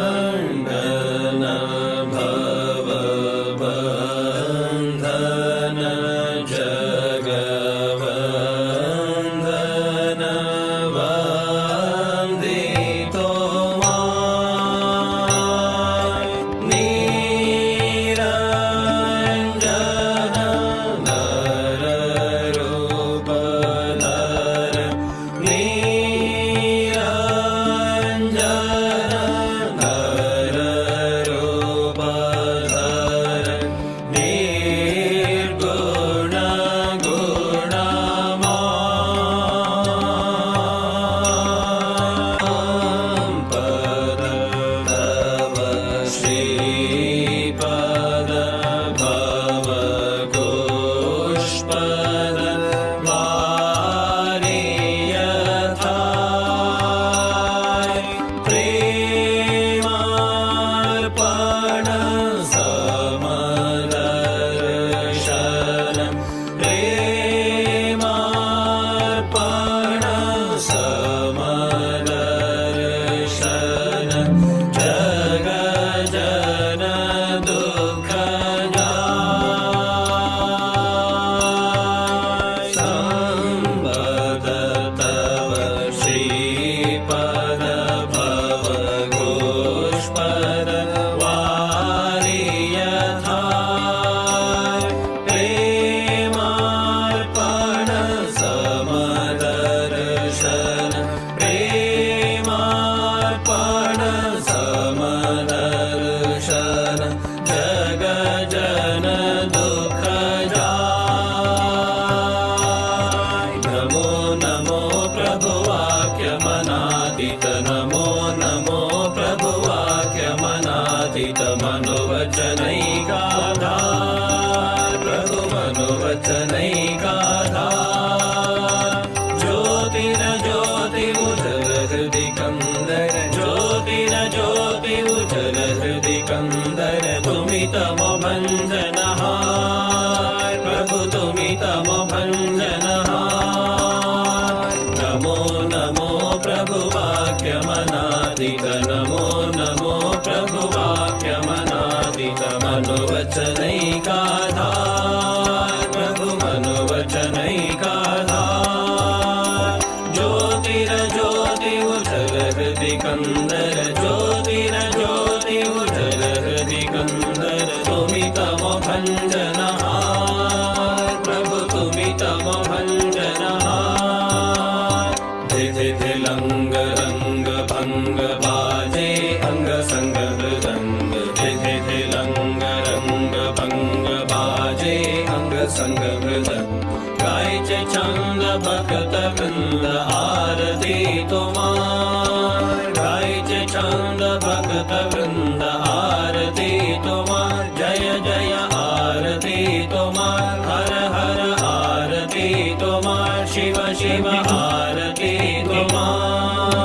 ಖಂಡನ ಭವ ಬಂಧನ ಜಗವಂದನ ವಂದಿತೋ ನಿರಂಜನ ನರ ರೂಪಧರ मनोवचनैकाधार प्रभु मनोवचनैकाधार ज्योतिर ज्योति उजल हृदि कंदर ज्योतिर ज्योति उजल हृदि कंदर तुमि तम भंजनहार प्रभु तुमि तम भंजनहार नमो नमो प्रभु वाक्यमनादित नमो नमो प्रभु वाक्यमनादित मनोवचनैकाधार प्रभु मनोवचनैकाधार ज्योतिर ज्योति उजल हृदि कंदर ज्योतिर ज्योति उजल हृदि कंदर तुमि तम भंजनहार प्रभु तुमि तम भंजनहार धिधि धिलंग रंग भंग बाजे अंग संग मृदंग धिधि धिलंग रंग भंग बाजे अंग संग मृदंग गायचे छंद भक्त वृंद आरती तुम्हार गायचे छंद भक्त वृंद आरती तुम्हार जय जय आरती तुम्हार हर हर आरती तुम्हार शिव शिव आरती तुम्हार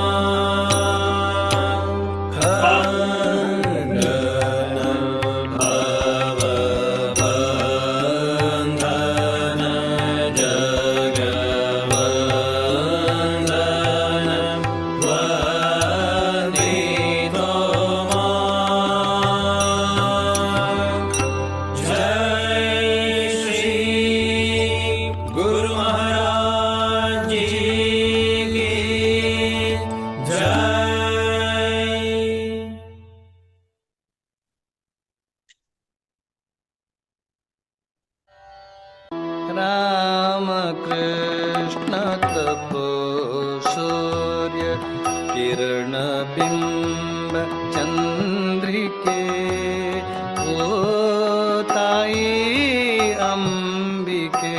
राम कृष्ण तपो सूर्य किरण बिंब चंद्रिके ओ ताई अंबिके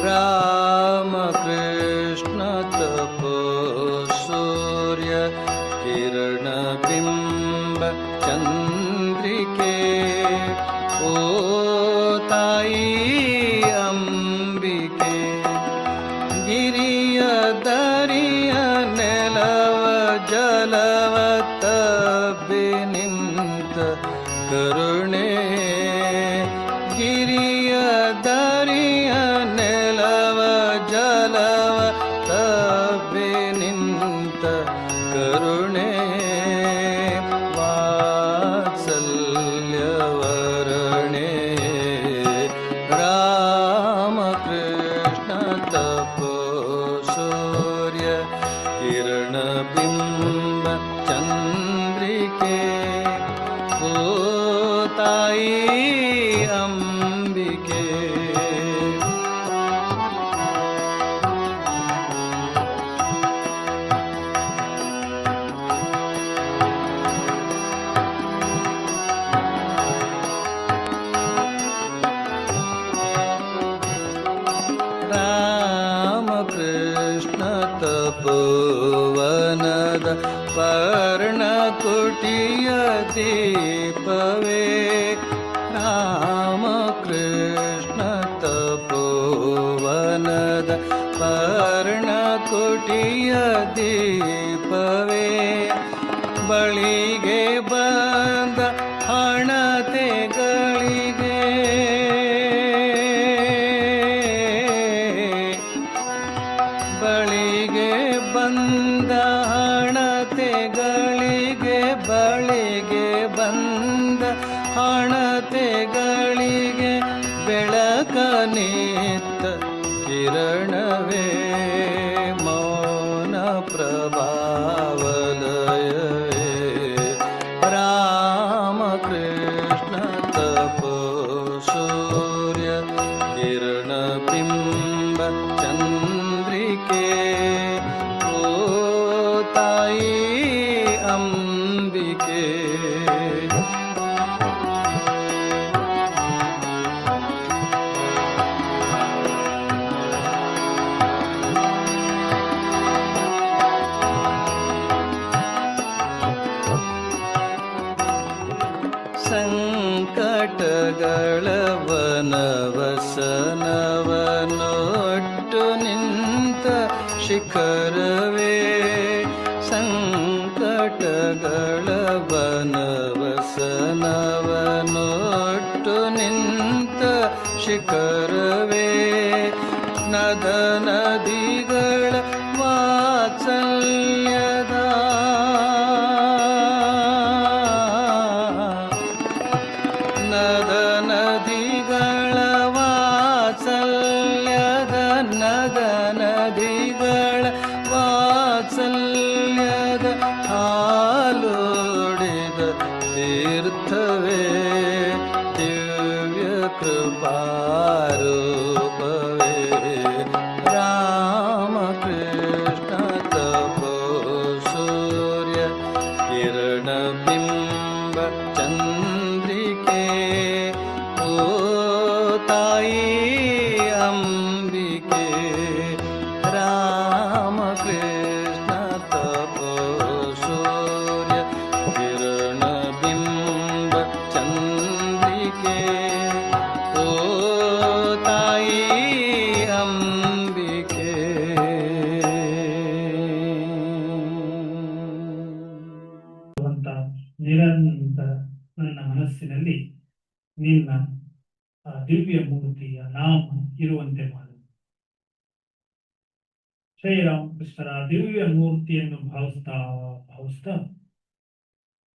राम कृष्ण तपो सूर्य किरण बिंब चंद्रिके ओ ताई अंबिके गिरिय दरिय नेलव जलव तब्बिनिंत करुणे गिरिय दरिय नेलव जलव तब्बिनिंत ತಪೋವನದ ಪರ್ಣಕುಟಿಯ ದೀಪವೇ ರಾಮಕೃಷ್ಣ ತಪೋವನದ ಪರ್ಣಕುಟಿಯ ದೀಪವೇ ಬಳಿಗೆ ಬಂದ ಹಣತೆಗಳಿಗೆ ಬಳಿಗೆ ಬಂದ ಹಣತೆಗಳಿಗೆ ಬಳಿಗೆ ಬಂದ ಹಣತೆಗಳಿಗೆ ಬೆಳಕ ನಿತ್ತ ಕಿರಣವೇ ಮೌನ ಪ್ರಭಾವಲಯವೇ ರಾಮಕೃಷ್ಣ ತಪೋ ಸೂರ್ಯ ಕಿರಣ ಬಿಂಬ ಚಂದ್ರಿಕೆ ಓ ತಾಯಿ ಅಂಬಿಕೆ ಸಂಕಟಗಳ ವನವಸನವನೊಟ್ಟು ನಿಂತ ಶಿಖರವೇ ಸಂಕಟಗಳ ವನವಸನವನೊಟ್ಟು ನಿಂತ ಶಿಖರವೇ ನದ ನದಿಗಳ ವಾತ್ಸಲ್ಯದ ನದ ನದಿಗಳ ವಾತ್ಸಲ್ಯದ ನದ ನದಿಗಳ ವಾತ್ಸಲ್ಯದ ಹಾಲೋಡಿದ ತೀರ್ಥವೇ ದಿವ್ಯ ಕೃಪಾರೂಪವೇ ರಾಮಕೃಷ್ಣ ತಪೋ ಸೂರ್ಯ ಕಿರಣ ಬಿಂಬ ಚಂದ್ರಿಕೆ ಓ ತಾಯಿ ಅಂಬಿಕೆ ರಾಮಕೃಷ್ಣ ತಪೋ ಸೂರ್ಯ ಕಿರಣ ಬಿಂಬ ಚಂದ್ರಿಕೆ ಓ ತಾಯಿ ಅಂಬಿಕೆ ನಿರಂತರ ನನ್ನ ಮನಸ್ಸಿನಲ್ಲಿ ನಿನ್ನ ದಿವ್ಯ ಮೂರ್ತಿಯ ನಾಮ ಇರುವಂತೆ ಮಾಡು. ಶ್ರೀರಾಮಕೃಷ್ಣರ ದಿವ್ಯ ಮೂರ್ತಿಯನ್ನು ಭಾವಿಸ್ತಾ ಭಾವಿಸ್ತಾ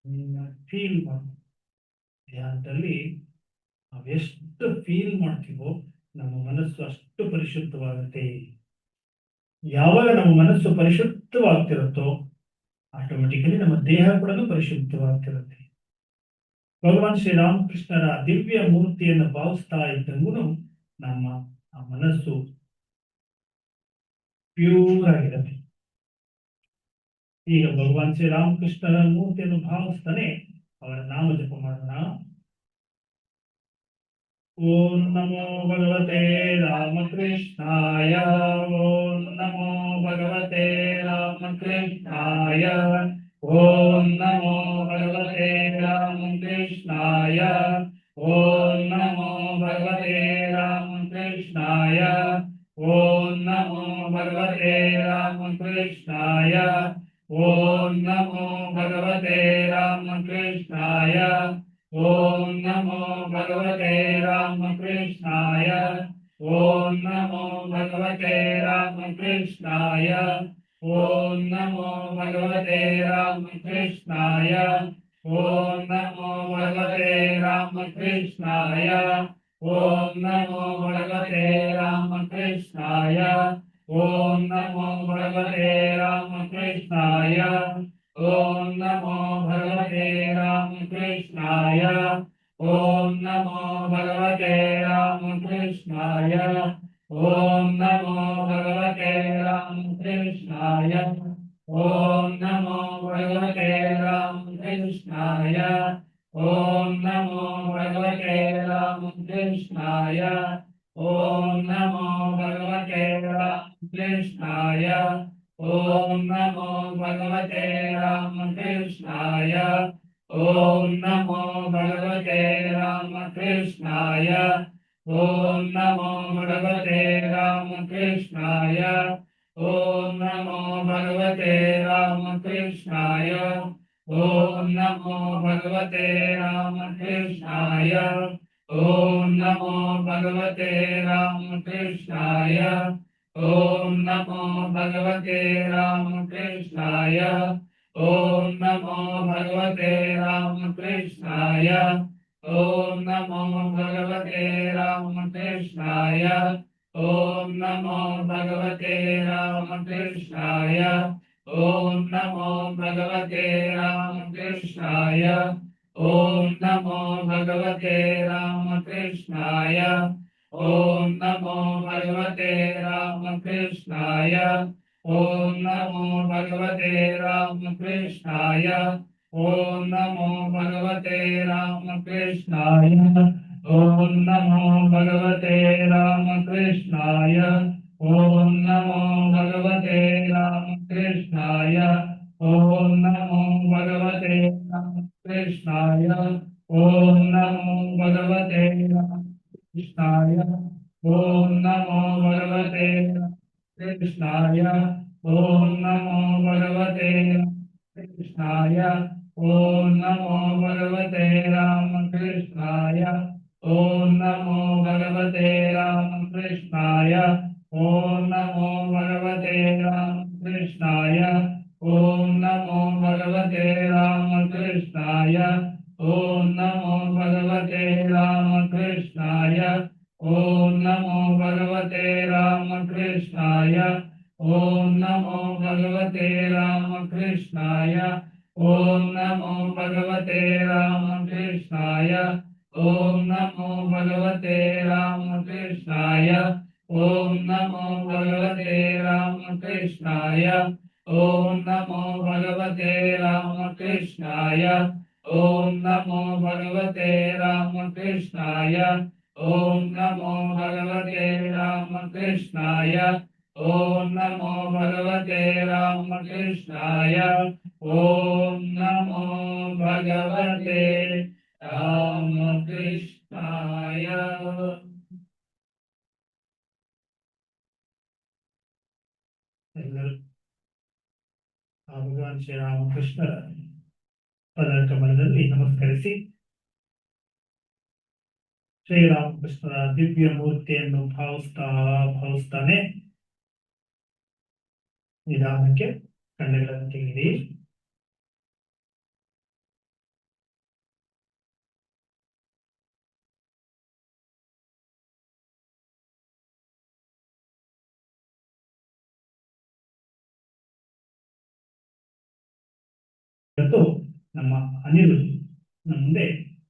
ನಿನ್ನ ಫೀಲ್ ಮಾಡು. ಧ್ಯಾನದಲ್ಲಿ ನಾವೆಷ್ಟು ಫೀಲ್ ಮಾಡ್ತೀವೋ ನಮ್ಮ ಮನಸ್ಸು ಅಷ್ಟು ಪರಿಶುದ್ಧವಾಗುತ್ತೆ. ಯಾವಾಗ ನಮ್ಮ ಮನಸ್ಸು ಪರಿಶುದ್ಧವಾಗ್ತಿರುತ್ತೋ ಆಟೋಮೆಟಿಕಲಿ ನಮ್ಮ ದೇಹ ಕೂಡ ಪರಿಶುದ್ಧವಾಗ್ತಿರುತ್ತೆ. ಭಗವಾನ್ ಶ್ರೀರಾಮಕೃಷ್ಣರ ದಿವ್ಯ ಮೂರ್ತಿಯನ್ನು ಭಾವಿಸ್ತಾ ಇದ್ದಂಗೂ ನಮ್ಮ ಆ ಮನಸ್ಸು ಪ್ಯೂರ್ ಆಗಿರುತ್ತೆ. ಈಗ ಭಗವಾನ್ ಶ್ರೀರಾಮಕೃಷ್ಣರ ಮೂರ್ತಿಯನ್ನು ಭಾವಿಸ್ತಾನೆ ಅವರ ನಾಮ ಜಪ ಮಾಡೋಣ. ಓಂ ನಮೋ ಭಗವತೆ ರಾಮಕೃಷ್ಣಾಯ, ಓಂ ನಮೋ ಭಗವತೆ ರಾಮಕೃಷ್ಣಾಯ, ಓಂ ನಮೋ ಭಗವತೆ ರಾಮಕೃಷ್ಣಾಯ, ಓಂ ನಮೋ ಭಗವತೆ ರಾಮಕೃಷ್ಣಾಯ, ಓಂ ನಮೋ ಭಗವತೆ ರಾಮಕೃಷ್ಣಾಯ, ಓಂ ನಮೋ ಭಗವತೆ ರಾಮಕೃಷ್ಣಾಯ, ಓಂ ನಮೋ ಭಗವತೆ ರಾಮಕೃಷ್ಣಾಯ, ಓಂ ನಮೋ ಭಗವತೆ ರಾಮಕೃಷ್ಣಾಯ, ಓಂ ನಮೋ ಭಗವತೆ ರಾಮಕೃಷ್ಣಾಯ, ಓಂ ನಮೋ ಭಗವತೆ ರಾಮಕೃಷ್ಣಾಯ, ಓಂ ನಮೋ ಭಗವತೆ ರಾಮಕೃಷ್ಣಾಯ, ಓಂ ನಮೋ ಭಗವತೆ ರಾಮಕೃಷ್ಣಾಯ, ಓಂ ನಮೋ ಭಗವತೆ ರಾಮಕೃಷ್ಣಾಯ, ಓಂ ನಮೋ ಭಗವತೆ ರಾಮಕೃಷ್ಣಾಯ, ಓಂ ನಮೋ ಭಗವತೆ ರಾಮಕೃಷ್ಣಾಯ, ಓಂ ನಮೋ ಭಗವತೆ ರಾಮಕೃಷ್ಣಾಯ, ಓಂ ನಮೋ ಭಗವತೆ ರಾಮಕೃಷ್ಣಾಯ, ಓಂ ನಮೋ ಭಗವತೆ ರಾಮಕೃಷ್ಣಾಯ, ಓಂ ನಮೋ ಭಗವತೆ ರಾಮಕೃಷ್ಣಾಯ. ಓಂ ನಮೋ ಭಗವತೆ ರಾಮಕೃಷ್ಣಾಯ. ಓಂ ನಮೋ ಭಗವತೆ ರಾಮಕೃಷ್ಣಾಯ. ಓಂ ನಮೋ ಭಗವತೆ ರಾಮಕೃಷ್ಣಾಯ. ಓಂ ನಮೋ ಭಗವತೆ ರಾಮಕೃಷ್ಣಾಯ. ಓಂ ನಮೋ ಭಗವತೆ ರಾಮಕೃಷ್ಣಾಯ. ಓಂ ನಮೋ ಭಗವತೆ ರಾಮಕೃಷ್ಣಾಯ. ಓಂ ನಮೋ ಭಗವತೆ ರಾಮಕೃಷ್ಣಾಯ. ಓಂ ನಮೋ ಭಗವತೆ ರಾಮಕೃಷ್ಣಾಯ. ಓಂ ನಮೋ ಭಗವತೆ ರಾಮಕೃಷ್ಣಾಯ. ಓಂ ನಮೋ ಭಗವತೆ ರಾಮಕೃಷ್ಣಾಯ. ಓಂ ನಮೋ ಭಗವತೆ ರಾಮಕೃಷ್ಣಾಯ. ಓಂ ನಮೋ ಭಗವತೆ ರಾಮಕೃಷ್ಣಾಯ. ಓಂ ನಮೋ ಭಗವತೆ ರಾಮಕೃಷ್ಣಾಯ. ಓಂ ನಮೋ ಭಗವತೆ ರಾಮಕೃಷ್ಣಾಯ. ಓಂ ನಮೋ ಭಗವತೆ ರಾಮಕೃಷ್ಣಾಯ. ಓಂ ನಮೋ ಭಗವತೆ ರಾಮಕೃಷ್ಣಾಯ. ಓಂ ನಮೋ ಭಗವತೆ ರಾಮಕೃಷ್ಣಾಯ. ಓಂ ನಮೋ ಭಗವತೆ ರಾಮಕೃಷ್ಣಾಯ. ಓಂ ನಮೋ ಭಗವತೆ ಕೃಷ್ಣಾಯ. ಓಂ ನಮೋ ಭಗವತೆ ಕೃಷ್ಣಾಯ. ಓಂ ನಮೋ ಭಗವತೆ ರಾಮಕೃಷ್ಣಾಯ. ಓಂ ನಮೋ ಭಗವತೆ ರಾಮಕೃಷ್ಣಾಯ. ಓಂ ನಮೋ ಭಗವತೆ ರಾಮಕೃಷ್ಣಾಯ. ಓಂ ನಮೋ ಭಗವತೆ ರಾಮಕೃಷ್ಣಾಯ. ಓಂ ನಮೋ ಭಗವತೆ ರಾಮಕೃಷ್ಣಾಯ. ಓಂ ನಮೋ ಭಗವತೆ ರಾಮಕೃಷ್ಣಾಯ. ಓಂ ನಮೋ ಭಗವತೆ ರಾಮಕೃಷ್ಣಾಯ. ಓಂ ನಮೋ ಭಗವತೆ ರಾಮಕೃಷ್ಣಾಯ. ಓಂ ನಮೋ ಭಗವತೆ ರಾಮಕೃಷ್ಣಾಯ. ಓಂ ನಮೋ ಭಗವತೆ ರಾಮಕೃಷ್ಣಾಯ. ಓಂ ನಮೋ ಭಗವತೆ ರಾಮಕೃಷ್ಣಾಯ. ಓಂ ನಮೋ ಭಗವತೆ ರಾಮಕೃಷ್ಣಾಯ. ಓಂ ನಮೋ ಭಗವತೆ ರಾಮಕೃಷ್ಣಾಯ. ಓಂ ನಮೋ ಭಗವತೆ ರಾಮಕೃಷ್ಣಾಯ. ಓಂ ನಮೋ ಭಗವತೆ ರಾಮಕೃಷ್ಣಾಯ. ಎಲ್ಲರೂ ಆ ಭಗವಾನ್ ಶ್ರೀರಾಮಕೃಷ್ಣರ ಪದರ ಕಮಲದಲ್ಲಿ ನಮಸ್ಕರಿಸಿ ಶ್ರೀರಾಮಕೃಷ್ಣರ ದಿವ್ಯ ಮೂರ್ತಿಯನ್ನು ಭಾವಿಸ್ತಾನೆ ನಿಧಾನಕ್ಕೆ ಕಣ್ಣುಗಳನ್ನು ತೆಗೆಯಿರಿ. ಇವತ್ತು ನಮ್ಮ ಅನಿರುದ್ಧ ನಮ್ಮ ಮುಂದೆ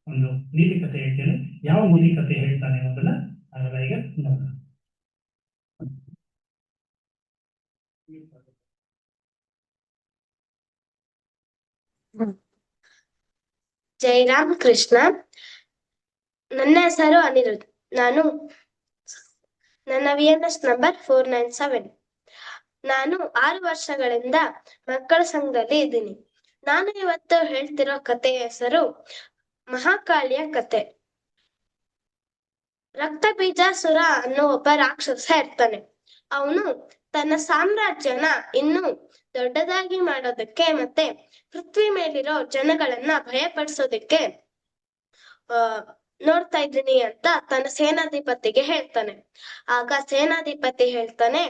ಒಂದು ನೀತಿ ಕಥೆ ಹೇಳ್ತೇನೆ. ಯಾವ ನೀತಿ ಕಥೆ ಹೇಳ್ತಾನೆ ಅನ್ನೋದನ್ನ ಅದರ ಈಗ ನೋಡೋಣ. ಜೈ ರಾಮಕೃಷ್ಣ. ನನ್ನ ಹೆಸರು ಅನಿರುದ್ಧ. ನನ್ನ VNS ನಂಬರ್ 497. ನಾನು 6 ವರ್ಷಗಳಿಂದ ಮಕ್ಕಳ ಸಂಘದಲ್ಲಿ ಇದ್ದೀನಿ. ನಾನು ಇವತ್ತು ಹೇಳ್ತಿರೋ ಕಥೆಯ ಹೆಸರು ಮಹಾಕಾಳಿಯ ಕತೆ. ರಕ್ತಬೀಜಾಸುರ ಅನ್ನೋ ಒಬ್ಬ ರಾಕ್ಷಸ ಇರ್ತಾನೆ. ಅವನು ತನ್ನ ಸಾಮ್ರಾಜ್ಯನ ಇನ್ನೂ ದೊಡ್ಡದಾಗಿ ಮಾಡೋದಕ್ಕೆ ಮತ್ತೆ ಪೃಥ್ವಿ ಮೇಲಿರೋ ಜನಗಳನ್ನ ಭಯಪಡಿಸೋದಕ್ಕೆ ನೋಡ್ತಾ ಇದ್ದೀನಿ ಅಂತ ತನ್ನ ಸೇನಾಧಿಪತಿಗೆ ಹೇಳ್ತಾನೆ. ಆಗ ಸೇನಾಧಿಪತಿ ಹೇಳ್ತಾನೆ,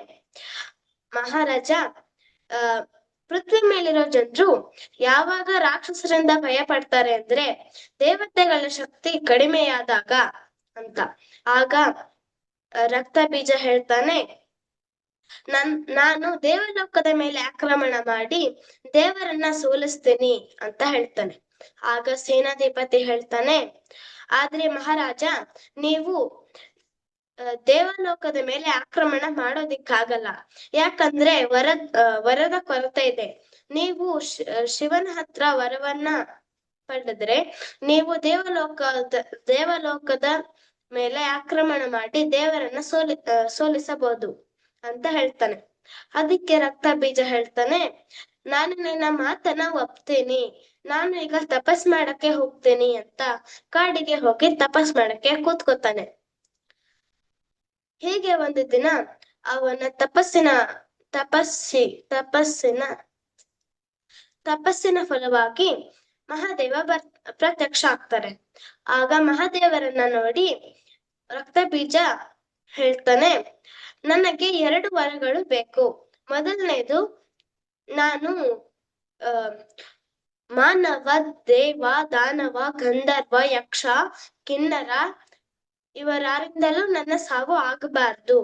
ಮಹಾರಾಜ, ಪೃಥ್ವಿ ಮೇಲಿರೋ ಜನರು ಯಾವಾಗ ರಾಕ್ಷಸರಿಂದ ಭಯ ಪಡ್ತಾರೆ ಅಂದ್ರೆ ದೇವತೆಗಳ ಶಕ್ತಿ ಕಡಿಮೆಯಾದಾಗ ಅಂತ. ಆಗ ರಕ್ತ ಬೀಜ ಹೇಳ್ತಾನೆ, ನಾನು ದೇವಲೋಕದ ಮೇಲೆ ಆಕ್ರಮಣ ಮಾಡಿ ದೇವರನ್ನ ಸೋಲಿಸ್ತೀನಿ ಅಂತ ಹೇಳ್ತಾನೆ. ಆಗ ಸೇನಾಧಿಪತಿ ಹೇಳ್ತಾನೆ, ಆದ್ರೆ ಮಹಾರಾಜ, ನೀವು ದೇವಲೋಕದ ಮೇಲೆ ಆಕ್ರಮಣ ಮಾಡೋದಿಕ್ಕಾಗಲ್ಲ. ಯಾಕಂದ್ರೆ ವರದ ಕೊರತೆ ಇದೆ. ನೀವು ಶಿವನ ಹತ್ರ ವರವನ್ನ ಪಡೆದ್ರೆ ನೀವು ದೇವಲೋಕದ ಮೇಲೆ ಆಕ್ರಮಣ ಮಾಡಿ ದೇವರನ್ನ ಸೋಲಿಸಬಹುದು ಅಂತ ಹೇಳ್ತಾನೆ. ಅದಕ್ಕೆ ರಕ್ತ ಬೀಜ ಹೇಳ್ತಾನೆ, ನಾನು ನಿನ್ನ ಮಾತನ್ನ ಒಪ್ತೀನಿ, ನಾನು ಈಗ ತಪಸ್ ಮಾಡಕ್ಕೆ ಹೋಗ್ತೀನಿ ಅಂತ ಕಾಡಿಗೆ ಹೋಗಿ ತಪಸ್ ಮಾಡಕ್ಕೆ ಕೂತ್ಕೋತಾನೆ. ಹೀಗೆ ಒಂದು ದಿನ ಅವನ ತಪಸ್ಸಿನ ಫಲವಾಗಿ ಮಹಾದೇವ ಪ್ರತ್ಯಕ್ಷ ಆಗ್ತಾರೆ. ಆಗ ಮಹಾದೇವರನ್ನ ನೋಡಿ ರಕ್ತ ಬೀಜ ಹೇಳ್ತಾನೆ, ನನಗೆ 2 ವರಗಳು ಬೇಕು. ಮೊದಲನೇದು, ನಾನು ಮಾನವ, ದೇವ, ದಾನವ, ಗಂಧರ್ವ, ಯಕ್ಷ, ಕಿನ್ನರ ಇವರಾರಿಂದಲೂ ನನ್ನ ಸಾವು ಆಗಬಾರ್ದು.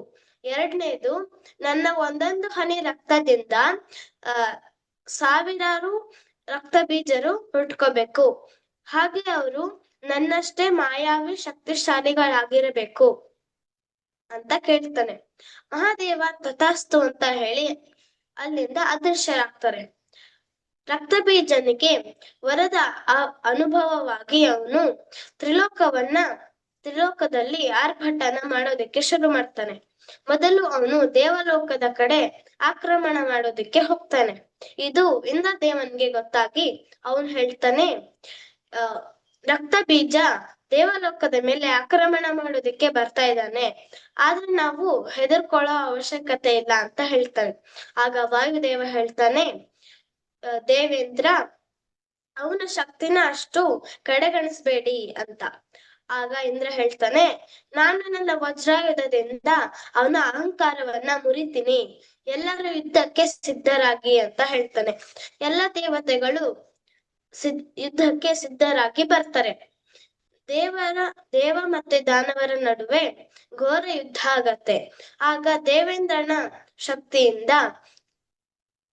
2ನೇದು, ನನ್ನ ಒಂದೊಂದು ಹನಿ ರಕ್ತದಿಂದ ಸಾವಿರಾರು ರಕ್ತ ಬೀಜರು ಹುಟ್ಕೋಬೇಕು. ಹಾಗೆ ಅವರು ನನ್ನಷ್ಟೇ ಮಾಯಾವಿ ಶಕ್ತಿಶಾಲಿಗಳಾಗಿರಬೇಕು ಅಂತ ಕೇಳ್ತಾನೆ. ಮಹಾದೇವ ತಥಾಸ್ತು ಅಂತ ಹೇಳಿ ಅಲ್ಲಿಂದ ಅದೃಶ್ಯರಾಗ್ತಾರೆ. ರಕ್ತ ಬೀಜನಿಗೆ ವರದ ಅನುಭವವಾಗಿ ಅವನು ತ್ರಿಲೋಕದಲ್ಲಿ ಆರ್ಭಟನ ಮಾಡೋದಕ್ಕೆ ಶುರು ಮಾಡ್ತಾನೆ. ಮೊದಲು ಅವನು ದೇವಲೋಕದ ಕಡೆ ಆಕ್ರಮಣ ಮಾಡೋದಕ್ಕೆ ಹೋಗ್ತಾನೆ. ಇದು ಇಂದ್ರದೇವನ್ಗೆ ಗೊತ್ತಾಗಿ ಅವನು ಹೇಳ್ತಾನೆ, ರಕ್ತ ಬೀಜ ದೇವಲೋಕದ ಮೇಲೆ ಆಕ್ರಮಣ ಮಾಡೋದಕ್ಕೆ ಬರ್ತಾ ಇದ್ದಾನೆ, ಆದ್ರೆ ನಾವು ಹೆದರ್ಕೊಳ್ಳೋ ಅವಶ್ಯಕತೆ ಇಲ್ಲ ಅಂತ ಹೇಳ್ತಾನೆ. ಆಗ ವಾಯುದೇವ ಹೇಳ್ತಾನೆ, ದೇವೇಂದ್ರ, ಅವನ ಶಕ್ತಿನ ಅಷ್ಟು ಕಡೆಗಣಿಸ್ಬೇಡಿ ಅಂತ. ಆಗ ಇಂದ್ರ ಹೇಳ್ತಾನೆ, ನಾನು ನನ್ನ ವಜ್ರಾಯುಧದಿಂದ ಅವನ ಅಹಂಕಾರವನ್ನ ಮುರಿತೀನಿ, ಎಲ್ಲರೂ ಯುದ್ಧಕ್ಕೆ ಸಿದ್ಧರಾಗಿ ಅಂತ ಹೇಳ್ತಾನೆ. ಎಲ್ಲ ದೇವತೆಗಳು ಯುದ್ಧಕ್ಕೆ ಸಿದ್ಧರಾಗಿ ಬರ್ತಾರೆ. ದೇವ ಮತ್ತೆ ದಾನವರ ನಡುವೆ ಘೋರ ಯುದ್ಧ ಆಗತ್ತೆ. ಆಗ ದೇವೇಂದ್ರನ ಶಕ್ತಿಯಿಂದ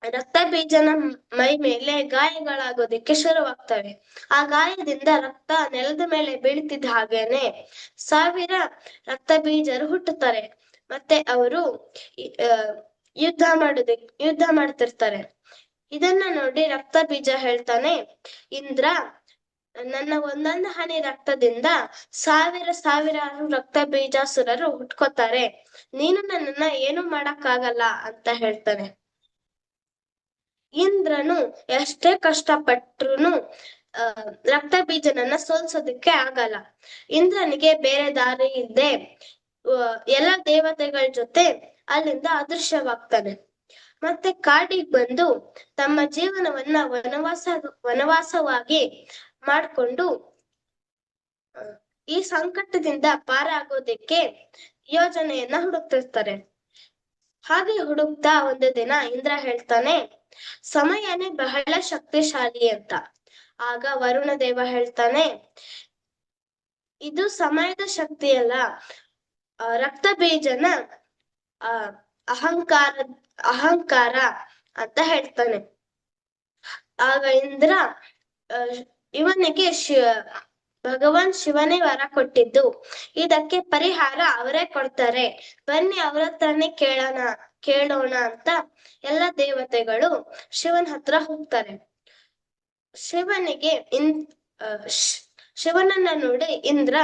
ರಕ್ತ ಬೀಜನ ಮೈ ಮೇಲೆ ಗಾಯಗಳಾಗೋದಿಕ್ಕೆ ಶುರುವಾಗ್ತವೆ. ಆ ಗಾಯದಿಂದ ರಕ್ತ ನೆಲದ ಮೇಲೆ ಬೀಳ್ತಿದ್ದ ಹಾಗೇನೆ 1000 ರಕ್ತ ಬೀಜರು ಹುಟ್ಟುತ್ತಾರೆ. ಮತ್ತೆ ಅವರು ಯುದ್ಧ ಮಾಡ್ತಿರ್ತಾರೆ. ಇದನ್ನ ನೋಡಿ ರಕ್ತ ಬೀಜ ಹೇಳ್ತಾನೆ, ಇಂದ್ರ, ನನ್ನ ಒಂದೊಂದು ಹನಿ ರಕ್ತದಿಂದ ಸಾವಿರಾರು ರಕ್ತ ಬೀಜಾಸುರರು ಹುಟ್ಕೋತಾರೆ, ನೀನು ನನ್ನನ್ನ ಏನು ಮಾಡಕ್ಕಾಗಲ್ಲ ಅಂತ ಹೇಳ್ತಾನೆ. ಇಂದ್ರನು ಎಷ್ಟೇ ಕಷ್ಟಪಟ್ರುನು ರಕ್ತ ಬೀಜನನ್ನ ಸೋಲ್ಸೋದಕ್ಕೆ ಆಗಲ್ಲ. ಇಂದ್ರನಿಗೆ ಬೇರೆ ದಾರಿ ಇಲ್ಲದೆ ಎಲ್ಲ ದೇವತೆಗಳ ಜೊತೆ ಅಲ್ಲಿಂದ ಅದೃಶ್ಯವಾಗ್ತಾನೆ. ಮತ್ತೆ ಕಾಡಿಗೆ ಬಂದು ತಮ್ಮ ಜೀವನವನ್ನ ವನವಾಸವಾಗಿ ಮಾಡ್ಕೊಂಡು ಈ ಸಂಕಟದಿಂದ ಪಾರಾಗೋದಿಕ್ಕೆ ಯೋಜನೆಯನ್ನ ಹುಡುಕ್ತಿರ್ತಾರೆ. ಹಾಗೆ ಹುಡುಕ್ತಾ ಒಂದು ದಿನ ಇಂದ್ರ ಹೇಳ್ತಾನೆ, ಸಮಯನೇ ಬಹಳ ಶಕ್ತಿಶಾಲಿ ಅಂತ. ಆಗ ವರುಣ ದೇವ ಹೇಳ್ತಾನೆ, ಇದು ಸಮಯದ ಶಕ್ತಿ ಅಲ್ಲ, ರಕ್ತ ಬೀಜನ ಅಹಂಕಾರ ಅಂತ ಹೇಳ್ತಾನೆ. ಆಗ ಇಂದ್ರ, ಇವನಿಗೆ ಭಗವಾನ್ ಶಿವನೇ ವರ ಕೊಟ್ಟಿದ್ದು, ಇದಕ್ಕೆ ಪರಿಹಾರ ಅವರೇ ಕೊಡ್ತಾರೆ, ಬನ್ನಿ ಅವ್ರ ಹತ್ರನೇ ಕೇಳೋಣ ಅಂತ ಎಲ್ಲ ದೇವತೆಗಳು ಶಿವನ ಹತ್ರ ಹೋಗ್ತಾರೆ. ಶಿವನನ್ನ ನೋಡಿ ಇಂದ್ರ,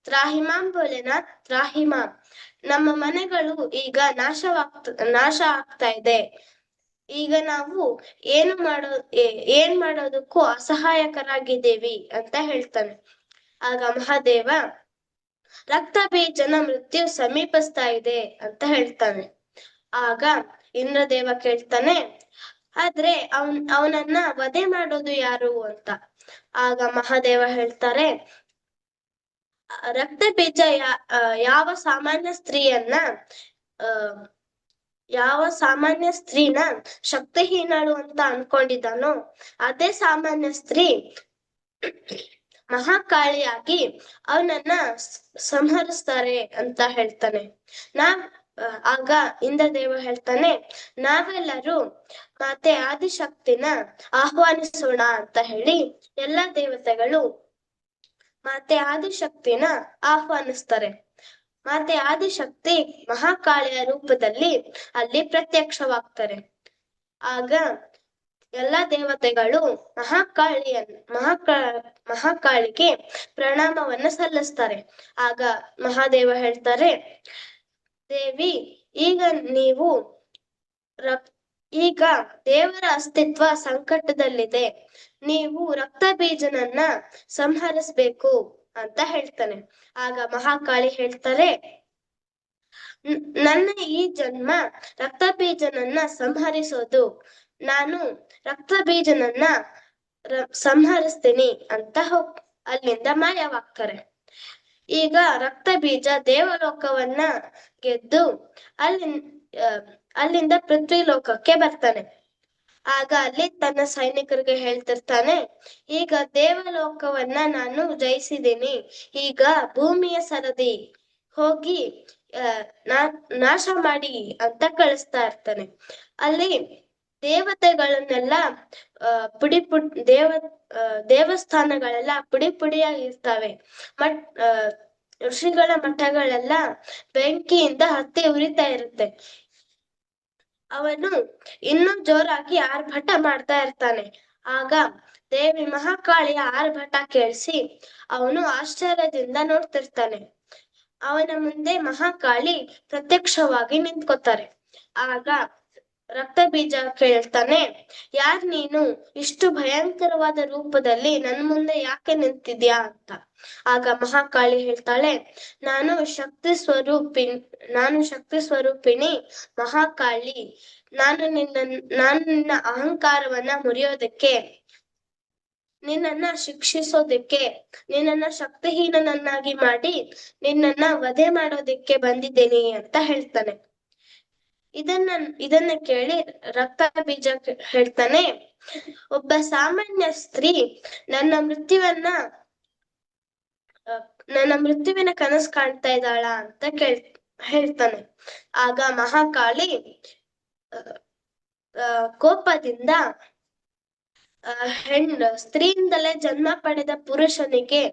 ತ್ರಾಹಿಮಾಂ ಭೋಲೆನಾಥ್, ತ್ರಾಹಿಮಾಂ, ನಮ್ಮ ಮನೆಗಳು ಈಗ ನಾಶ ಆಗ್ತಾ ಇದೆ, ಈಗ ನಾವು ಏನ್ ಮಾಡೋದಕ್ಕೂ ಅಸಹಾಯಕರಾಗಿದ್ದೇವಿ ಅಂತ ಹೇಳ್ತಾನೆ. ಆಗ ಮಹಾದೇವ, ರಕ್ತ ಬೀಜನ ಮೃತ್ಯು ಸಮೀಪಿಸ್ತಾ ಇದೆ ಅಂತ ಹೇಳ್ತಾನೆ. ಆಗ ಇಂದ್ರದೇವ ಕೇಳ್ತಾನೆ, ಆದ್ರೆ ಅವನನ್ನ ವಧೆ ಮಾಡೋದು ಯಾರು ಅಂತ. ಆಗ ಮಹಾದೇವ ಹೇಳ್ತಾರೆ, ರಕ್ತ ಬೀಜ ಯಾವ ಸಾಮಾನ್ಯ ಸ್ತ್ರೀನ ಶಕ್ತಿಹೀನಳು ಅಂತ ಅನ್ಕೊಂಡಿದ್ದಾನೋ ಅದೇ ಸಾಮಾನ್ಯ ಸ್ತ್ರೀ ಮಹಾಕಾಳಿಯಾಗಿ ಅವನನ್ನ ಸಂಹರಿಸ್ತಾರೆ ಅಂತ ಹೇಳ್ತಾನೆ. ಆಗ ಇಂದ್ರದೇವ ಹೇಳ್ತಾನೆ, ನಾವೆಲ್ಲರೂ ಮತ್ತೆ ಆದಿಶಕ್ತಿನ ಆಹ್ವಾನಿಸೋಣ ಅಂತ ಹೇಳಿ ಎಲ್ಲಾ ದೇವತೆಗಳು ಮತ್ತೆ ಆದಿಶಕ್ತಿನ ಆಹ್ವಾನಿಸ್ತಾರೆ. ಮತ್ತೆ ಆದಿಶಕ್ತಿ ಮಹಾಕಾಳಿಯ ರೂಪದಲ್ಲಿ ಅಲ್ಲಿ ಪ್ರತ್ಯಕ್ಷವಾಗ್ತಾರೆ. ಆಗ ಎಲ್ಲಾ ದೇವತೆಗಳು ಮಹಾಕಾಳಿಗೆ ಪ್ರಣಾಮವನ್ನ ಸಲ್ಲಿಸ್ತಾರೆ. ಆಗ ಮಹಾದೇವ ಹೇಳ್ತಾರೆ, ದೇವಿ, ಈಗ ನೀವು ರಕ್- ಈಗ ದೇವರ ಅಸ್ತಿತ್ವ ಸಂಕಟದಲ್ಲಿದೆ, ನೀವು ರಕ್ತ ಬೀಜನನ್ನ ಸಂಹರಿಸ್ಬೇಕು ಅಂತ ಹೇಳ್ತಾನೆ. ಆಗ ಮಹಾಕಾಳಿ ಹೇಳ್ತಾರೆ, ನನ್ನ ಈ ಜನ್ಮ ರಕ್ತ ಬೀಜನನ್ನ ಸಂಹರಿಸೋದು, ನಾನು ರಕ್ತ ಬೀಜನನ್ನ ಸಂಹರಿಸ್ತೀನಿ ಅಂತ ಅಲ್ಲಿಂದ ಮಾಯವಾಗ್ತಾರೆ. ಈಗ ರಕ್ತ ಬೀಜ ದೇವಲೋಕವನ್ನ ಗೆದ್ದು ಅಲ್ಲಿಂದ ಪೃಥ್ವಿ ಲೋಕಕ್ಕೆ ಬರ್ತಾನೆ. ಆಗ ಅಲ್ಲಿ ತನ್ನ ಸೈನಿಕರಿಗೆ ಹೇಳ್ತಿರ್ತಾನೆ, ಈಗ ದೇವಲೋಕವನ್ನ ನಾನು ಜಯಿಸಿದ್ದೀನಿ, ಈಗ ಭೂಮಿಯ ಸರದಿ ಹೋಗಿ ನಾಶ ಮಾಡಿ ಅಂತ ಕಳಿಸ್ತಾ ಇರ್ತಾನೆ. ಅಲ್ಲಿ ದೇವತೆಗಳನ್ನೆಲ್ಲ ಪುಡಿ ದೇವಸ್ಥಾನಗಳೆಲ್ಲ ಪುಡಿ ಪುಡಿಯಾಗಿರ್ತವೆ. ಋಷಿಗಳ ಮಠಗಳೆಲ್ಲ ಬೆಂಕಿಯಿಂದ ಹತ್ತಿ ಉರಿತಾ ಇರುತ್ತೆ. ಅವನು ಇನ್ನೂ ಜೋರಾಗಿ ಆರ್ಭಟ ಮಾಡ್ತಾ ಇರ್ತಾನೆ. ಆಗ ದೇವಿ ಮಹಾಕಾಳಿಯ ಆರ್ಭಟ ಕೇಳಿಸಿ ಅವನು ಆಶ್ಚರ್ಯದಿಂದ ನೋಡ್ತಿರ್ತಾನೆ. ಅವನ ಮುಂದೆ ಮಹಾಕಾಳಿ ಪ್ರತ್ಯಕ್ಷವಾಗಿ ನಿಂತ್ಕೋತಾರೆ. ಆಗ ರಕ್ತ ಬೀಜ ಕೇಳ್ತಾನೆ, ಯಾರ್ ನೀನು? ಇಷ್ಟು ಭಯಂಕರವಾದ ರೂಪದಲ್ಲಿ ನನ್ ಮುಂದೆ ಯಾಕೆ ನಿಂತಿದ್ಯಾ ಅಂತ. ಆಗ ಮಹಾಕಾಳಿ ಹೇಳ್ತಾಳೆ, ನಾನು ಶಕ್ತಿ ಸ್ವರೂಪಿಣಿ ಮಹಾಕಾಳಿ. ನಾನು ನಿನ್ನ ಅಹಂಕಾರವನ್ನ ಮುರಿಯೋದಕ್ಕೆ, ನಿನ್ನನ್ನ ಶಿಕ್ಷಿಸೋದಕ್ಕೆ, ನಿನ್ನನ್ನ ಶಕ್ತಿಹೀನನನ್ನಾಗಿ ಮಾಡಿ ನಿನ್ನನ್ನ ವಧೆ ಮಾಡೋದಕ್ಕೆ ಬಂದಿದ್ದೇನೆ ಅಂತ ಹೇಳ್ತಾನೆ. ಇದನ್ನ ಕೇಳಿ ರಕ್ತ ಬೀಜ ಹೇಳ್ತಾನೆ, ಒಬ್ಬ ಸಾಮಾನ್ಯ ಸ್ತ್ರೀ ನನ್ನ ಮೃತ್ಯುವಿನ ಕನಸು ಕಾಣ್ತಾ ಇದ್ದಾಳ ಅಂತ ಹೇಳ್ತಾನೆ. ಆಗ ಮಹಾಕಾಳಿ ಕೋಪದಿಂದ ಸ್ತ್ರೀಯಿಂದಲೇ ಜನ್ಮ ಪಡೆದ ಪುರುಷನಿಗೆ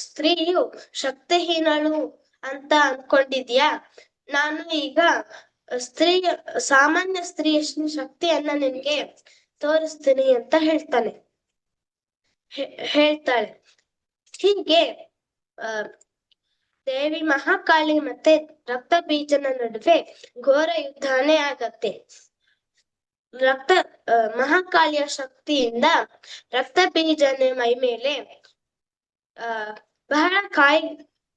ಸ್ತ್ರೀಯು ಶಕ್ತಿಹೀನಳು ಅಂತ ಅನ್ಕೊಂಡಿದ್ಯಾ? ನಾನು ಈಗ ಸಾಮಾನ್ಯ ಸ್ತ್ರೀಯ ಶಕ್ತಿಯನ್ನ ನಿನ್ಗೆ ತೋರಿಸ್ತೀನಿ ಅಂತ ಹೇಳ್ತಾಳೆ. ಹೀಗೆ ದೇವಿ ಮಹಾಕಾಳಿ ಮತ್ತೆ ರಕ್ತ ಬೀಜನ ನಡುವೆ ಘೋರ ಯುದ್ಧನೇ ಆಗತ್ತೆ. ಮಹಾಕಾಳಿಯ ಶಕ್ತಿಯಿಂದ ರಕ್ತ ಬೀಜನ ಮೈ ಮೇಲೆ ಬಹಳ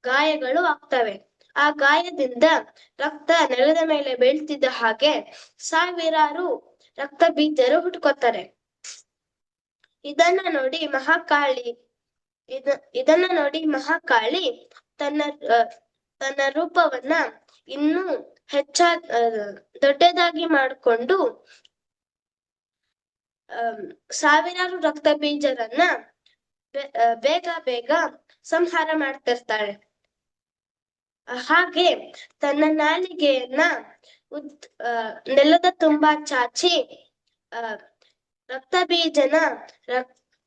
ಗಾಯಗಳು ಆಗ್ತವೆ. ಆ ಗಾಯದಿಂದ ರಕ್ತ ನೆಲದ ಮೇಲೆ ಬೀಳ್ತಿದ್ದ ಹಾಗೆ ಸಾವಿರಾರು ರಕ್ತ ಬೀಜರು ಹುಟ್ಕೋತಾರೆ. ಇದನ್ನ ನೋಡಿ ಮಹಾಕಾಳಿ ತನ್ನ ರೂಪವನ್ನ ಇನ್ನೂ ದೊಡ್ಡದಾಗಿ ಮಾಡಿಕೊಂಡು ಸಾವಿರಾರು ರಕ್ತ ಬೀಜರನ್ನ ಬೇಗ ಸಂಹಾರ ಮಾಡ್ತಿರ್ತಾಳೆ. ಹಾಗೆ ತನ್ನ ನಾಲಿಗೆಯನ್ನ ನೆಲದ ತುಂಬಾ ಚಾಚಿ ರಕ್ತ ಬೀಜನ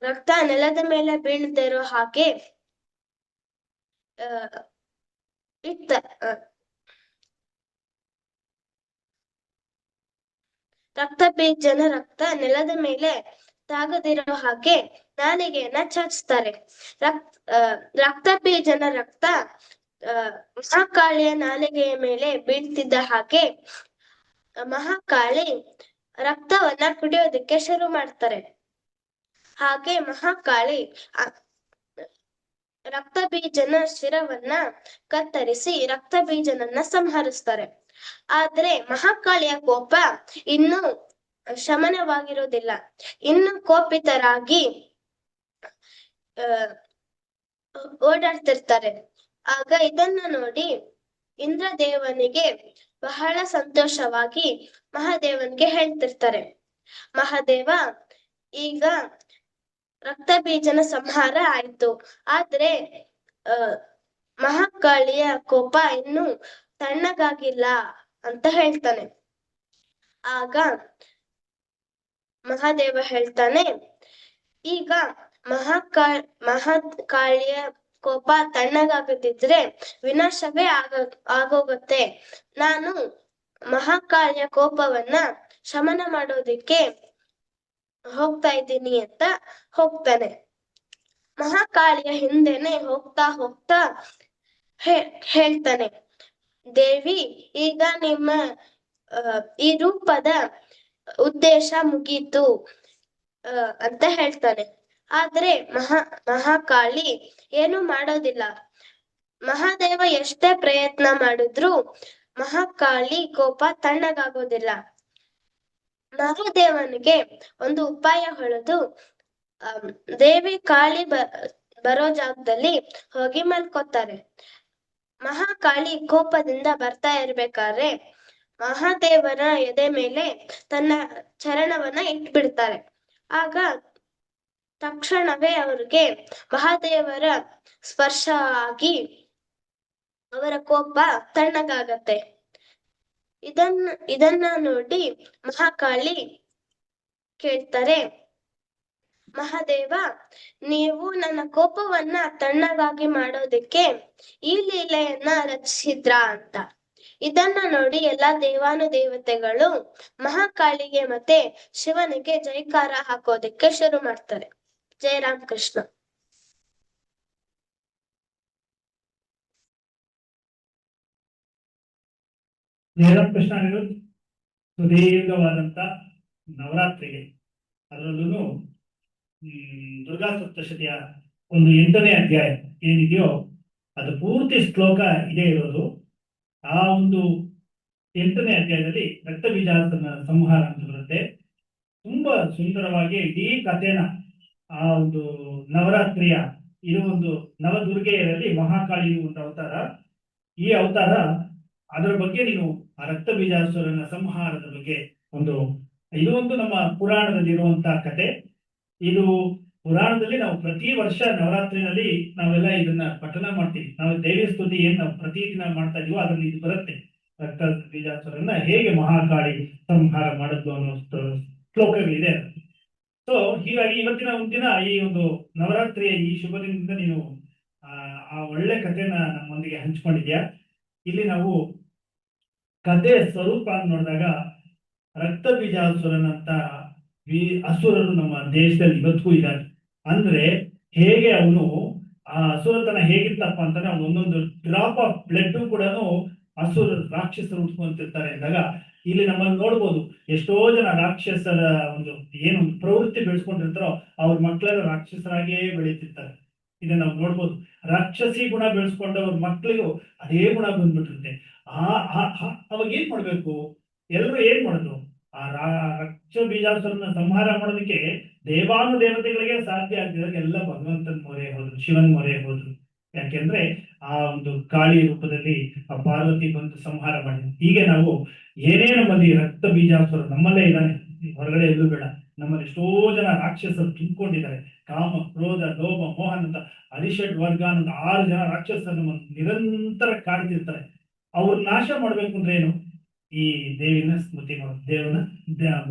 ರಕ್ತ ನೆಲದ ಮೇಲೆ ಬೀಳದೇ ಇರೋ ಹಾಗೆ ರಕ್ತ ಬೀಜನ ರಕ್ತ ನೆಲದ ಮೇಲೆ ತಾಗದಿರೋ ಹಾಗೆ ನಾಲಿಗೆಯನ್ನ ಚಾಚ್ತಾರೆ. ರಕ್ತ ಬೀಜನ ರಕ್ತ ಮಹಾಕಾಳಿಯ ನಾಲಿಗೆಯ ಮೇಲೆ ಬೀಳ್ತಿದ್ದ ಹಾಗೆ ಮಹಾಕಾಳಿ ರಕ್ತವನ್ನ ಕುಡಿಯೋದಕ್ಕೆ ಶುರು ಮಾಡ್ತಾರೆ. ಹಾಗೆ ಮಹಾಕಾಳಿ ರಕ್ತ ಬೀಜನ ಶಿರವನ್ನ ಕತ್ತರಿಸಿ ರಕ್ತ ಬೀಜನನ್ನ ಸಂಹರಿಸ್ತಾರೆ. ಆದ್ರೆ ಮಹಾಕಾಳಿಯ ಕೋಪ ಇನ್ನೂ ಶಮನವಾಗಿರೋದಿಲ್ಲ. ಇನ್ನು ಕೋಪಿತರಾಗಿ ಓಡಾಡ್ತಿರ್ತಾರೆ. ಆಗ ಇದನ್ನ ನೋಡಿ ಇಂದ್ರದೇವನಿಗೆ ಬಹಳ ಸಂತೋಷವಾಗಿ ಮಹಾದೇವನ್ಗೆ ಹೇಳ್ತಿರ್ತಾರೆ, ಮಹಾದೇವ, ಈಗ ರಕ್ತ ಬೀಜನ ಸಂಹಾರ ಆಯ್ತು, ಆದ್ರೆ ಮಹಾಕಾಳಿಯ ಕೋಪ ಇನ್ನು ತಣ್ಣಗಾಗಿಲ್ಲ ಅಂತ ಹೇಳ್ತಾನೆ. ಆಗ ಮಹಾದೇವ ಹೇಳ್ತಾನೆ, ಈಗ ಮಹಾಕಾಳಿಯ ಕೋಪ ತಣ್ಣಗಾಗದಿದ್ರೆ ವಿನಾಶವೇ ಆಗೋಗುತ್ತೆ. ನಾನು ಮಹಾಕಾಳಿಯ ಕೋಪವನ್ನ ಶಮನ ಮಾಡೋದಿಕ್ಕೆ ಹೋಗ್ತಾ ಇದ್ದೀನಿ ಅಂತ ಹೋಗ್ತಾನೆ. ಮಹಾಕಾಳಿಯ ಹಿಂದೆನೆ ಹೋಗ್ತಾ ಹೇಳ್ತಾನೆ, ದೇವಿ, ಈಗ ನಿಮ್ಮ ಈ ರೂಪದ ಉದ್ದೇಶ ಮುಗೀತು ಅಂತ ಹೇಳ್ತಾನೆ. ಆದ್ರೆ ಮಹಾಕಾಳಿ ಏನು ಮಾಡೋದಿಲ್ಲ. ಮಹಾದೇವ ಎಷ್ಟೇ ಪ್ರಯತ್ನ ಮಾಡಿದ್ರು ಮಹಾಕಾಳಿ ಕೋಪ ತಣ್ಣಗಾಗೋದಿಲ್ಲ. ಮಹಾದೇವನಿಗೆ ಒಂದು ಉಪಾಯ ಹೊಳೆದು ದೇವಿ ಕಾಳಿ ಬರೋ ಜಾಗದಲ್ಲಿ ಹೋಗಿ ಮಲ್ಕೋತಾರೆ. ಮಹಾಕಾಳಿ ಕೋಪದಿಂದ ಬರ್ತಾ ಇರ್ಬೇಕಾದ್ರೆ ಮಹಾದೇವನ ಎದೆ ಮೇಲೆ ತನ್ನ ಚರಣವನ್ನ ಇಟ್ಬಿಡ್ತಾರೆ. ಆಗ ತಕ್ಷಣವೇ ಅವ್ರಿಗೆ ಮಹಾದೇವರ ಸ್ಪರ್ಶ ಆಗಿ ಅವರ ಕೋಪ ತಣ್ಣಗಾಗತ್ತೆ. ಇದನ್ನ ನೋಡಿ ಮಹಾಕಾಳಿ ಕೇಳ್ತಾರೆ, ಮಹಾದೇವ, ನೀವು ನನ್ನ ಕೋಪವನ್ನ ತಣ್ಣಗಾಗಿ ಮಾಡೋದಕ್ಕೆ ಈ ಲೀಲೆಯನ್ನ ರಚಿಸಿದ್ರ ಅಂತ. ಇದನ್ನ ನೋಡಿ ಎಲ್ಲಾ ದೇವಾನುದೇವತೆಗಳು ಮಹಾಕಾಳಿಗೆ ಮತ್ತೆ ಶಿವನಿಗೆ ಜೈಕಾರ ಹಾಕೋದಕ್ಕೆ ಶುರು ಮಾಡ್ತಾರೆ. ಜಯ ರಾಮ್ ಕೃಷ್ಣ. ಜಯರಾಮಕೃಷ್ಣ ಅನಿರುದ್ಧ್ ಸುದೀರ್ಘವಾದಂತ ನವರಾತ್ರಿಗೆ, ಅದರಲ್ಲೂ ದುರ್ಗಾ ಸಪ್ತಶತಿಯ ಒಂದು 8ನೇ ಅಧ್ಯಾಯ ಏನಿದೆಯೋ ಅದು ಪೂರ್ತಿ ಶ್ಲೋಕ ಇದೇ ಇರೋದು. ಆ ಒಂದು 8ನೇ ಅಧ್ಯಾಯದಲ್ಲಿ ರಕ್ತ ಬೀಜಾಸುರನ ಸಂಹಾರ ಅಂತ ಬರುತ್ತೆ. ತುಂಬಾ ಸುಂದರವಾಗಿ ಇಡೀ ಕಥೆನ ಆ ಒಂದು ನವರಾತ್ರಿಯ ಇದು ಒಂದು ನವದುರ್ಗೆಯರಲ್ಲಿ ಮಹಾಕಾಳಿ ಒಂದು ಅವತಾರ. ಈ ಅವತಾರ ಅದರ ಬಗ್ಗೆ ನೀನು ಆ ರಕ್ತ ಬೀಜಾಸುರನ ಸಂಹಾರದ ಬಗ್ಗೆ ಇದು ಒಂದು ನಮ್ಮ ಪುರಾಣದಲ್ಲಿ ಇರುವಂತಹ ಕತೆ. ಇದು ಪುರಾಣದಲ್ಲಿ ನಾವು ಪ್ರತಿ ವರ್ಷ ನವರಾತ್ರಿನಲ್ಲಿ ನಾವೆಲ್ಲ ಇದನ್ನ ಪಠನ ಮಾಡ್ತೀವಿ. ನಾವು ದೇವಿ ಸ್ತುತಿ ಏನ್ ನಾವು ಪ್ರತಿದಿನ ಮಾಡ್ತಾ ಇದೀವೋ ಅದರಲ್ಲಿ ಇದು ಬರುತ್ತೆ. ರಕ್ತ ಬೀಜಾಸುರನ್ನ ಹೇಗೆ ಮಹಾಕಾಳಿ ಸಂಹಾರ ಮಾಡಿದ್ಲು ಅನ್ನೋ ಶ್ಲೋಕಗಳಿದೆ. ಸೊ ಹೀಗಾಗಿ ಇವತ್ತಿನ ಒಂದಿನ ಈ ಒಂದು ನವರಾತ್ರಿಯ ಈ ಶುಭ ದಿನದಿಂದ ನೀನು ಆ ಒಳ್ಳೆ ಕಥೆನ ನಮ್ಮೊಂದಿಗೆ ಹಂಚ್ಕೊಂಡಿದ್ಯಾ. ಇಲ್ಲಿ ನಾವು ಕಥೆಯ ಸ್ವರೂಪ ನೋಡಿದಾಗ ರಕ್ತ ಬೀಜಾಸುರನಂತ ಅಸುರರು ನಮ್ಮ ದೇಶದಲ್ಲಿ ಇವತ್ತಿಗೂ ಇದ್ದಾರೆ. ಅಂದ್ರೆ ಹೇಗೆ ಅವನು ಆ ಅಸುರತನ ಹೇಗಿತ್ತಪ್ಪ ಅಂತಾನೆ ಅವನು ಒಂದೊಂದು ಡ್ರಾಪ್ ಆಫ್ ಬ್ಲಡ್ ಕೂಡ ಅಸುರ ರಾಕ್ಷಸರು ಉಟ್ಕೊಂತಿರ್ತಾರೆ ಅಂದಾಗ ಇಲ್ಲಿ ನಮ್ಮಲ್ಲಿ ನೋಡ್ಬೋದು ಎಷ್ಟೋ ಜನ ರಾಕ್ಷಸರ ಒಂದು ಏನು ಪ್ರವೃತ್ತಿ ಬೆಳೆಸ್ಕೊಂಡಿರ್ತಾರೋ ಅವ್ರ ಮಕ್ಕಳೆಲ್ಲ ರಾಕ್ಷಸರಾಗಿಯೇ ಬೆಳೀತಿರ್ತಾರೆ. ಇದನ್ನ ನಾವು ನೋಡ್ಬೋದು. ರಾಕ್ಷಸಿ ಗುಣ ಬೆಳೆಸ್ಕೊಂಡವ್ರ ಮಕ್ಕಳಿಗೂ ಅದೇ ಗುಣ ಬಂದ್ಬಿಟ್ಟಿರುತ್ತೆ. ಅವಾಗ ಏನ್ ಮಾಡ್ಬೇಕು? ಎಲ್ಲರೂ ಏನ್ ಮಾಡಿದ್ರು? ಆ ರಕ್ಷ ಬೀಜಾಸುರನ ಸಂಹಾರ ಮಾಡೋದಕ್ಕೆ ದೇವಾನುದೇವತೆಗಳಿಗೆ ಸಾಧ್ಯ ಆಗ್ತಿದಾಗ ಎಲ್ಲ ಭಗವಂತನ ಮೊರೆ ಹೋದ್ರು, ಶಿವನ್ ಮೊರೆ ಹೋದ್ರು. ಯಾಕೆಂದ್ರೆ ಆ ಒಂದು ಕಾಳಿ ರೂಪದಲ್ಲಿ ಆ ಪಾರ್ವತಿ ಬಂದು ಸಂಹಾರ ಮಾಡಿದ್ರು. ಹೀಗೆ ನಾವು ಏನೇ ನಮ್ಮಲ್ಲಿ ರಕ್ತ ಬೀಜಾಸುರ ನಮ್ಮಲ್ಲೇ ಇದ್ದಾನೆ, ಹೊರಗಡೆ ಎಲ್ಲೂ ಬೇಡ. ನಮ್ಮಲ್ಲಿ ಎಷ್ಟೋ ಜನ ರಾಕ್ಷಸರು ತುಂಬಿಕೊಂಡಿದ್ದಾರೆ. ಕಾಮ, ಕ್ರೋಧ, ಲೋಭ, ಮೋಹನ್ ಅಂತ ಅರಿಷಡ್ ವರ್ಗ ಅಂತ 6 ಜನ ರಾಕ್ಷಸರನ್ನು ನಿರಂತರ ಕಾಡ್ತಿರ್ತಾರೆ. ಅವ್ರ ನಾಶ ಮಾಡ್ಬೇಕು ಅಂದ್ರೆ ಏನು? ಈ ದೇವಿನ ಸ್ಮೃತಿ ಮಾಡೋದು,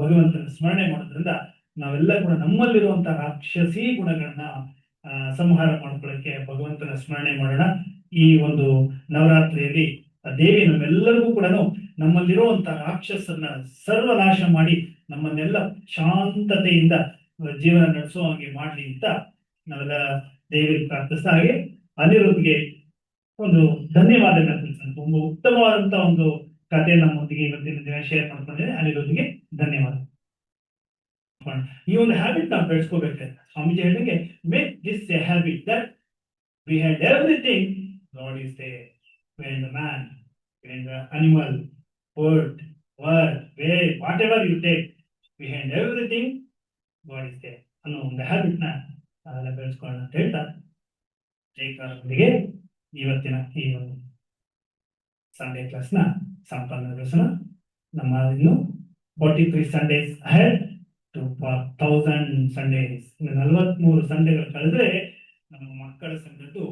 ಭಗವಂತನ ಸ್ಮರಣೆ ಮಾಡೋದ್ರಿಂದ ನಾವೆಲ್ಲ ಕೂಡ ನಮ್ಮಲ್ಲಿರುವಂತಹ ರಾಕ್ಷಸಿ ಗುಣಗಳನ್ನ ಸಂಹಾರ ಮಾಡ್ಕೊಳ್ಳಕ್ಕೆ ಭಗವಂತನ ಸ್ಮರಣೆ ಮಾಡೋಣ. ಈ ಒಂದು ನವರಾತ್ರಿಯಲ್ಲಿ ದೇವಿ ನಮ್ಮೆಲ್ಲರಿಗೂ ಕೂಡ ನಮ್ಮಲ್ಲಿರುವಂತಹ ರಾಕ್ಷಸರನ್ನ ಸರ್ವನಾಶ ಮಾಡಿ ನಮ್ಮನ್ನೆಲ್ಲ ಶಾಂತತೆಯಿಂದ ಜೀವನ ನಡೆಸೋ ಹಾಗೆ ಮಾಡ್ಲಿ ಅಂತ ನಾವೆಲ್ಲ ದೇವಿಗೆ ಪ್ರಾರ್ಥಿಸ್ತಾ. ಹಾಗೆ ಅನಿರುದ್ಧ್ಗೆ ಒಂದು ಧನ್ಯವಾದಗಳನ್ನ ತಿಳಿಸ್ತಾನೆ. ತುಂಬಾ ಉತ್ತಮವಾದಂತ ಒಂದು ಕಥೆ ನಮ್ಮೊಂದಿಗೆ ಇವತ್ತಿನ ದಿನ ಶೇರ್ ಮಾಡ್ಕೊಂಡಿದ್ದೇನೆ. ಅನಿರುದ್ಧ್ಗೆ ಧನ್ಯವಾದ. ಈ ಒಂದು ಹ್ಯಾಬಿಟ್ ನಾವು ಬೆಳೆಸ್ಕೋಬೇಕಾದ್ರೆ ಸ್ವಾಮೀಜಿ ಹೇಳಿದಂಗೆ make this a habit that behind everything God is there. Behind the man, behind the animal, bird, word, way, whatever you take, behind everything God is there ಅನ್ನೋ ಒಂದು ಹ್ಯಾಬಿಟ್ ನ ನಾವೆಲ್ಲ ಬೆಳೆಸ್ಕೊಳ್ಳೋಣ ಅಂತ ಹೇಳ್ತಾ ಜೈಕಾರೊಂದಿಗೆ ಇವತ್ತಿನ ಈ ಒಂದು ಸಂಡೇ ಕ್ಲಾಸ್ ನ ಸಂಪನ್ನಗೊಳಿಸೋಣ. ನಮ್ಮ ಇನ್ನು 43 ಸಂಡೇಸ್ ಅಹೆಡ್ ಟು 1000 ಸಂಡೇಸ್. 43 ಸಂಡೇಗಳು ಕಳೆದ್ರೆ ನಮ್ಮ ಮಕ್ಕಳ ಸಂಘದ್ದು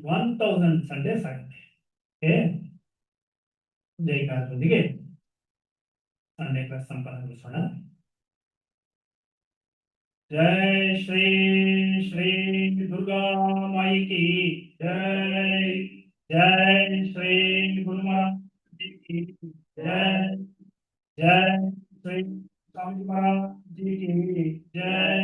1000 ಸಂಡೇಸ್ ಆಗುತ್ತೆ. ಓಕೆ, ಜೈಕಾರೊಂದಿಗೆ ಸಂಡೇ ಕ್ಲಾಸ್ ಸಂಪನ್ನಗೊಳಿಸೋಣ. ಜೈ ಶ್ರೀ ಶ್ರೀ ದುರ್ಗಾ ಮಾಯಿ ಕಿ ಜೈ. ಜೈ ಶ್ರೀ ಗುರು ಮಹಾರಾಜ್ ಕಿ ಜೈ. ಜೈ ಶ್ರೀ ಸ್ವಾಮಿ ಮಹಾರಾಜ್ ಕಿ ಜೈ.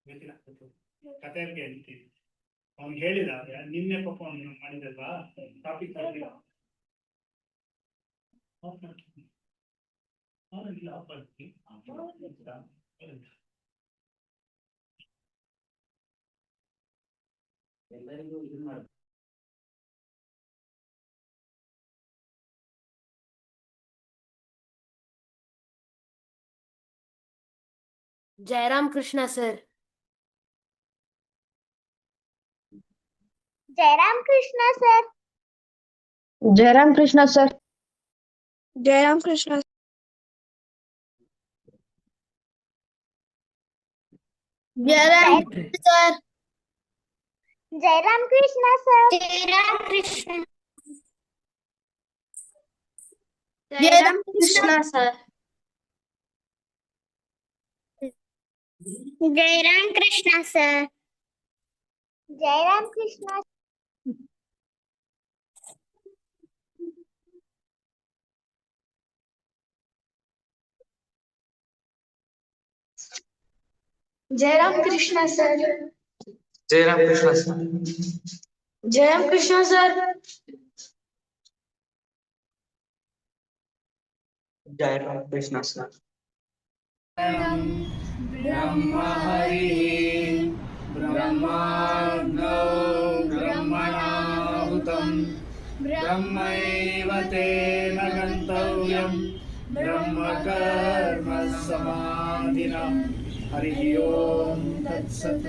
ಗೊತ್ತಿಲ್ಲ ಕಥೆಗೆ ಹೇಳ್ತೀನಿ. ಅವ್ನು ಹೇಳಿದ ನಿನ್ನೆ ಪಾಪ ಅವ್ನು ಮಾಡಿದಲ್ವಾ ಟಾಪಿಕ್ ಎಲ್ಲರಿಗೂ ಇದು ಮಾಡಿ Jairam Krishna sir. Jairam Krishna sir. Jairam Krishna sir. Jairam Krishna Jairam sir. Jairam Krishna sir. Jairam Krishna Jairam Krishna sir. Jairam Krishna sir. Jairam Krishna Jairam Krishna sir. Jairam Krishna sir. Jairam Krishna sir. Jairam Krishna sir. ब्रह्म हरि ब्रह्माग्नौ ब्रह्मणाहुतं ब्रह्मैव तेन गन्तव्यं ब्रह्म कर्म समाधिना हरि ओम तत्सत्।